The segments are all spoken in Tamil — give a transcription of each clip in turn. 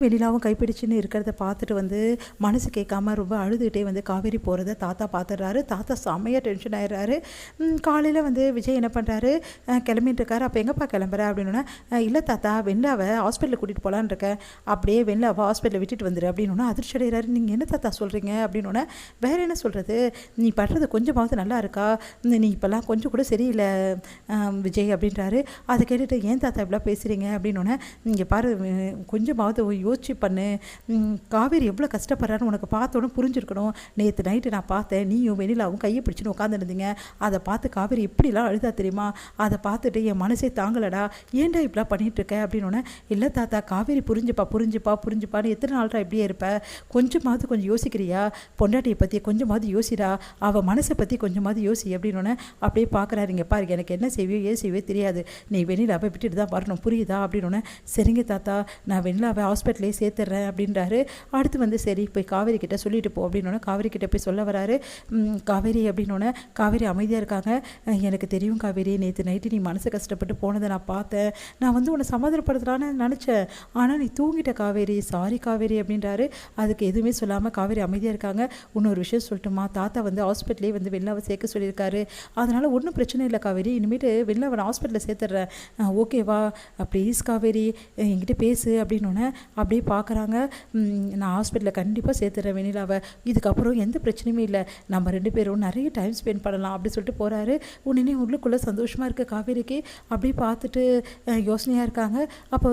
வெண்ணிலாவும் கைப்பிடிச்சுன்னு இருக்கிறத பார்த்துட்டு மனசு கேட்காம ரொம்ப அழுதுகிட்டே காவேரி போகிறத தாத்தா பார்த்துடுறாரு. தாத்தா செம்மையாக டென்ஷன் ஆயிடுறாரு. காலையில் விஜய் என்ன பண்ணுறாரு, கிளம்பிட்டு இருக்காரு. அப்போ எங்கப்பா கிளம்புற அப்படின்னா, இல்லை தாத்தா வெண்ணிலாவை ஹாஸ்பிட்டலில் கூட்டிகிட்டு போகலான்னு இருக்கேன், அப்படியே வெண்ணிலாவை ஹாஸ்பிட்டலில் விட்டுட்டு வந்துடு அப்படின்னா அதிர்ச்சி அடைகிறாரு. நீங்கள் என்ன தாத்தா சொல்கிறீங்க அப்படின்னா, வேறு என்ன சொல்கிறது, நீ பண்ணுறது கொஞ்சமாவது நல்லா இருக்கா, நீ இப்போல்லாம் கொஞ்சம் கூட சரியில்லை விஜய் அப்படின்றாரு. அதை கேட்டுட்டு ஏன் தாத்தா இப்படிலாம் பேசுகிறீங்க அப்படின்னோடனே, நீங்கள் பாரு கொஞ்சமாவது யோசிச்சு பண்ணு, காவேரி எவ்வளோ கஷ்டப்படுறாருன்னு உனக்கு பார்த்தோன்னு புரிஞ்சிருக்கணும். நேற்று நைட்டு நான் பார்த்தேன், நீயும் வெண்ணிலாவும் கையை பிடிச்சின்னு உட்காந்துருந்தீங்க. அதை பார்த்து காவேரி எப்படிலாம் அழுதா தெரியுமா, அதை பார்த்துட்டு என் மனசே தாங்கலடா, ஏன்டா இப்படிலாம் பண்ணிகிட்ருக்க அப்படின்னோடனே, இல்லை தாத்தா காவேரி புரிஞ்சுப்பான்னு எத்தனை நாள்டா இப்படியே இருப்ப, கொஞ்சமாவது கொஞ்சம் யோசிக்கிறியா, பொண்டாட்டியை பற்றி கொஞ்சமாவது யோசிடா, அவள் மனசை பற்றி கொஞ்சமாவது யோசி அப்படின்னோடனே அப்படியே பார்க்குறாரு. இங்கே பாரு, எனக்கு என்ன செய்வியோ ஏன் செய்வே தெரியாது, நீ வெண்ணிலாவை விட்டுட்டு தான் வரணும், புரியுதா அப்படின்னோடனே, சரிங்க தாத்தா நான் வெண்ணிலாவை ஹாஸ்பிட்டலே சேர்த்துட்றேன் அப்படின்றாரு. அடுத்து சரி போய் காவேரி கிட்ட சொல்லிட்டு போ அப்படின்னோடனே காவேரி கிட்ட போய் சொல்ல வராரு. காவேரி அப்படின்னோடனே காவேரி அமைதியாக இருக்காங்க. எனக்கு தெரியும் காவேரி, நேற்று நைட்டு நீ மனசு கஷ்டப்பட்டு போனதை நான் பார்த்தேன், நான் உன்னை சமாதானப்படுத்தலான்னு நினச்சேன், ஆனால் நீ தூங்கிட்ட காவேரி, சாரி காவேரி அப்படின்றாரு. அதுக்கு எதுவுமே சொல்லாமல் காவேரி அமைதியாக இருக்காங்க. இன்னொரு விஷயம் சொல்லட்டுமா, தாத்தா ஹாஸ்பிட்டலே வெண்ணிலாவை சேர்க்க சொல்லியிருக்காரு, அதனால் ஒன்றும் பிரச்சனை இல்லை காவேரி, இனிமேட்டு வெண்ணிலாவை நான் ஹாஸ்பிட்டலில் சேர்த்துட்றேன், ஓகேவா ப்ளீஸ் காவேரி என்கிட்ட பேசு அப்படின்னோடனே அப்படியே பார்க்குறாங்க. நான் ஹாஸ்பிட்டலில் கண்டிப்பாக சேர்த்துறேன் வெண்ணிலாவை, இதுக்கப்புறம் எந்த பிரச்சனையுமே இல்லை, நம்ம 2 பேரும் நிறைய டைம் ஸ்பெண்ட் பண்ணலாம் அப்படி சொல்லிட்டு போகிறாரு. உடனே உள்ளுக்குள்ளே சந்தோஷமாக இருக்குது காவேரிக்கு. அப்படியே பார்த்துட்டு யோசனையாக இருக்காங்க. அப்போ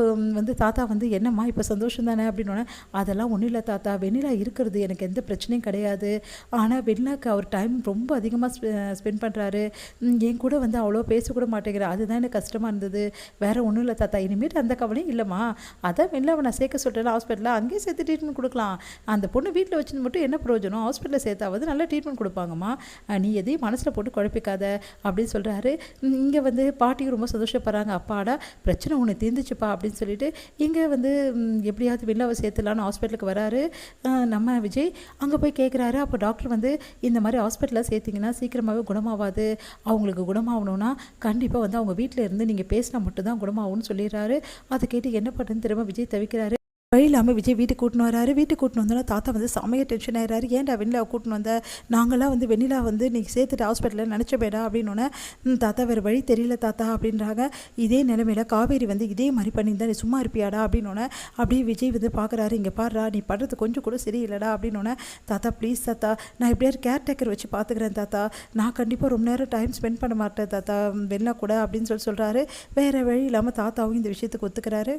தாத்தா என்னம்மா இப்போ சந்தோஷம் தானே அப்படின்னோடனே, அதெல்லாம் ஒன்றும் இல்லை தாத்தா, வெண்ணிலா இருக்கிறது எனக்கு எந்த பிரச்சனையும் கிடையாது, ஆனால் வெண்ணிலாக்கு அவர் டைம் ரொம்ப அதிகமாக ஸ்பெண்ட் பண்ணுறாரு, என் கூட அவ்வளோ பேசக்கூட மாட்டேங்கிறார், அதுதான் எனக்கு கஷ்டமாக இருந்தது, வேறு ஒன்றும் இல்லை தாத்தா, இனிமேட்டு அந்த கவலையும் இல்லைம்மா, அதான் வெண்ணிலாவை நான் சேர்க்க சொல்கிறேன் ஹாஸ்பிட்டலில், அங்கேயே சேர்த்து ட்ரீட்மெண்ட் கொடுக்கலாம், அந்த பொண்ணு வீட்டில் வச்சு மட்டும் என்ன பிரயோஜனம், ஹாஸ்பிட்டலில் சேர்த்தாவது நல்ல ட்ரீட்மெண்ட் கொடுப்பாங்கம்மா, நீ எதையும் மனசில் போட்டு குழப்பிக்காத அப்படின்னு சொல்கிறாரு. இங்கே பாட்டியும் ரொம்ப சந்தோஷப்படுறாங்க. அப்பாடா பிரச்சனை ஒன்று தீர்ந்துச்சுப்பா அப்படின்னு சொல்லிட்டு இங்கே எப்படியாவது வெண்ணிலாவை சேர்த்துலான்னு ஹாஸ்பிட்டலுக்கு வராரு நம்ம விஜய். அங்கே போய் கேட்குறாரு. அப்போ டாக்டர் இந்த மாதிரி ஹாஸ்பிட்டலில் சேர்த்திங்கன்னா சீக்கிரமாகவே குணமாகாது, அவங்களுக்கு குணமாகணும்னா கண்டிப்பாக அவங்க வீட்டில் இருந்து நீங்கள் பேசினா மட்டும்தான் குணமாகும்னு சொல்லிடுறாரு. அதை கேட்டு என்ன பண்ணுறதுன்னு திரும்ப விஜய் தவிக்கிறாரு. வழி இல்லாமல் விஜய் வீட்டுக்கு கூட்டின்னு வராரு. வீட்டுக்கு கூட்டின்னு வந்தோன்னா தாத்தா செமையாக டென்ஷன் ஆகிறாரு. ஏன்டா வெண்ணிலாவை கூட்டின்னு வந்த, நாங்களாம் வெண்ணிலா நீங்கள் சேர்த்துட்டு ஹாஸ்பிட்டலில் நினச்சபேடா அப்படின்னோடனே, தாத்தா வேறு வழி தெரியல தாத்தா அப்படின்றாங்க. இதே நிலைமையில் காவேரி இதே மாதிரி பண்ணியிருந்தா நீ சும்மா இருப்பியாடா அப்படின்னோடனே அப்படியே விஜய் பார்க்குறாரு. இங்கே பாடுறா, நீ பண்ணுறது கொஞ்சம் கூட சரியில்லடா அப்படின்னோடனே, தாத்தா ப்ளீஸ் தாத்தா, நான் எப்படியாவது கேர்டேக்கர் வச்சு பார்த்துக்கிறேன் தாத்தா, நான் கண்டிப்பாக ரொம்ப நேரம் டைம் ஸ்பெண்ட் பண்ண மாட்டேன் தாத்தா வெண்ணிலா கூட அப்படின்னு சொல்கிறாரு. வேறு வழி இல்லாமல் தாத்தாவும் இந்த விஷயத்துக்கு ஒத்துக்கிறாரு.